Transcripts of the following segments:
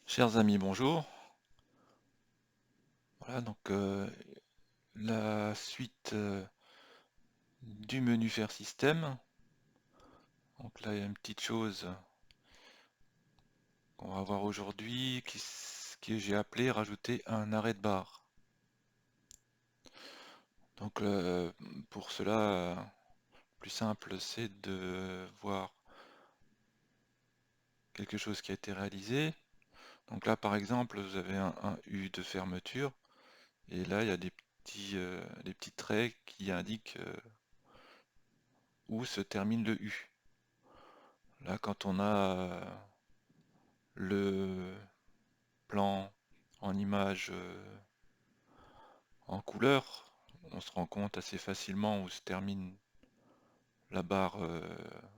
Chers amis, bonjour. Voilà donc la suite du menu faire système. Donc là, il y a une petite chose qu'on va voir aujourd'hui que j'ai appelé rajouter un arrêt de barre. Donc pour cela, le plus simple, c'est de voir quelque chose qui a été réalisé. Donc là, par exemple, vous avez un U de fermeture et là, il y a des petits traits qui indiquent où se termine le U. Là, quand on a le plan en image en couleur, on se rend compte assez facilement où se termine la barre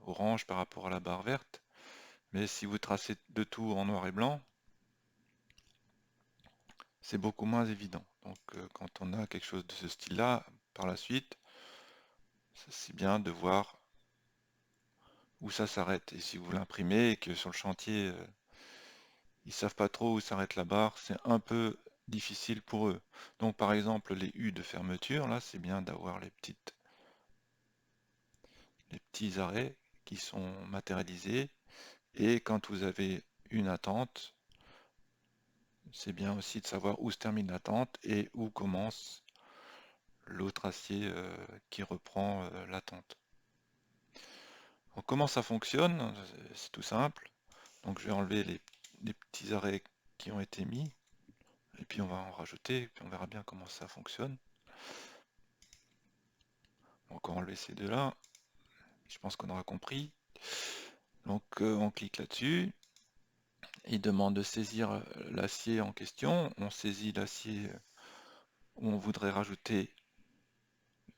orange par rapport à la barre verte. Mais si vous tracez de tout en noir et blanc, c'est beaucoup moins évident. Donc quand on a quelque chose de ce style-là, par la suite, c'est bien de voir où ça s'arrête. Et si vous l'imprimez et que sur le chantier, ils savent pas trop où s'arrête la barre, c'est un peu difficile pour eux. Donc par exemple, les U de fermeture, là, c'est bien d'avoir les petits arrêts qui sont matérialisés. Et quand vous avez une attente, c'est bien aussi de savoir où se termine l'attente et où commence l'autre acier qui reprend l'attente. Donc comment ça fonctionne? C'est tout simple. Donc je vais enlever les petits arrêts qui ont été mis, et puis on va en rajouter, et puis on verra bien comment ça fonctionne. Donc on va enlever ces deux-là, je pense qu'on aura compris. Donc on clique là-dessus, il demande de saisir l'acier en question, on saisit l'acier où on voudrait rajouter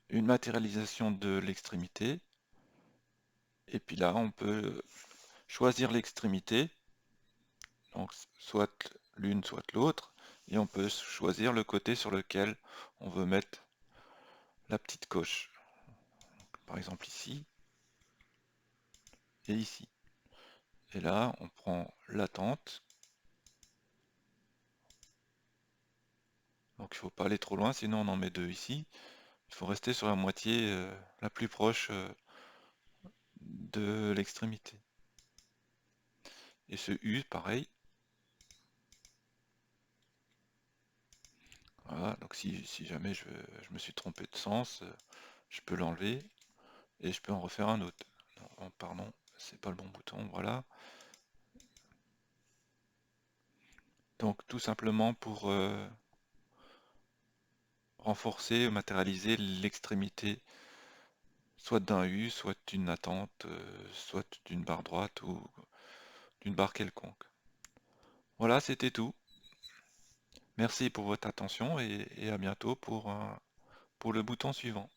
une matérialisation de l'extrémité, et puis là on peut choisir l'extrémité, donc soit l'une soit l'autre, et on peut choisir le côté sur lequel on veut mettre la petite coche, par exemple ici et ici. Et là on prend l'attente, donc il ne faut pas aller trop loin, sinon on en met deux ici. Il faut rester sur la moitié la plus proche de l'extrémité. Et ce U, pareil. Voilà, donc si jamais je me suis trompé de sens, je peux l'enlever et je peux en refaire un autre. Non, pardon, c'est pas le bon bouton, voilà. Donc tout simplement pour renforcer, matérialiser l'extrémité, soit d'un U, soit d'une attente, soit d'une barre droite ou d'une barre quelconque. Voilà, c'était tout. Merci pour votre attention et à bientôt pour le bouton suivant.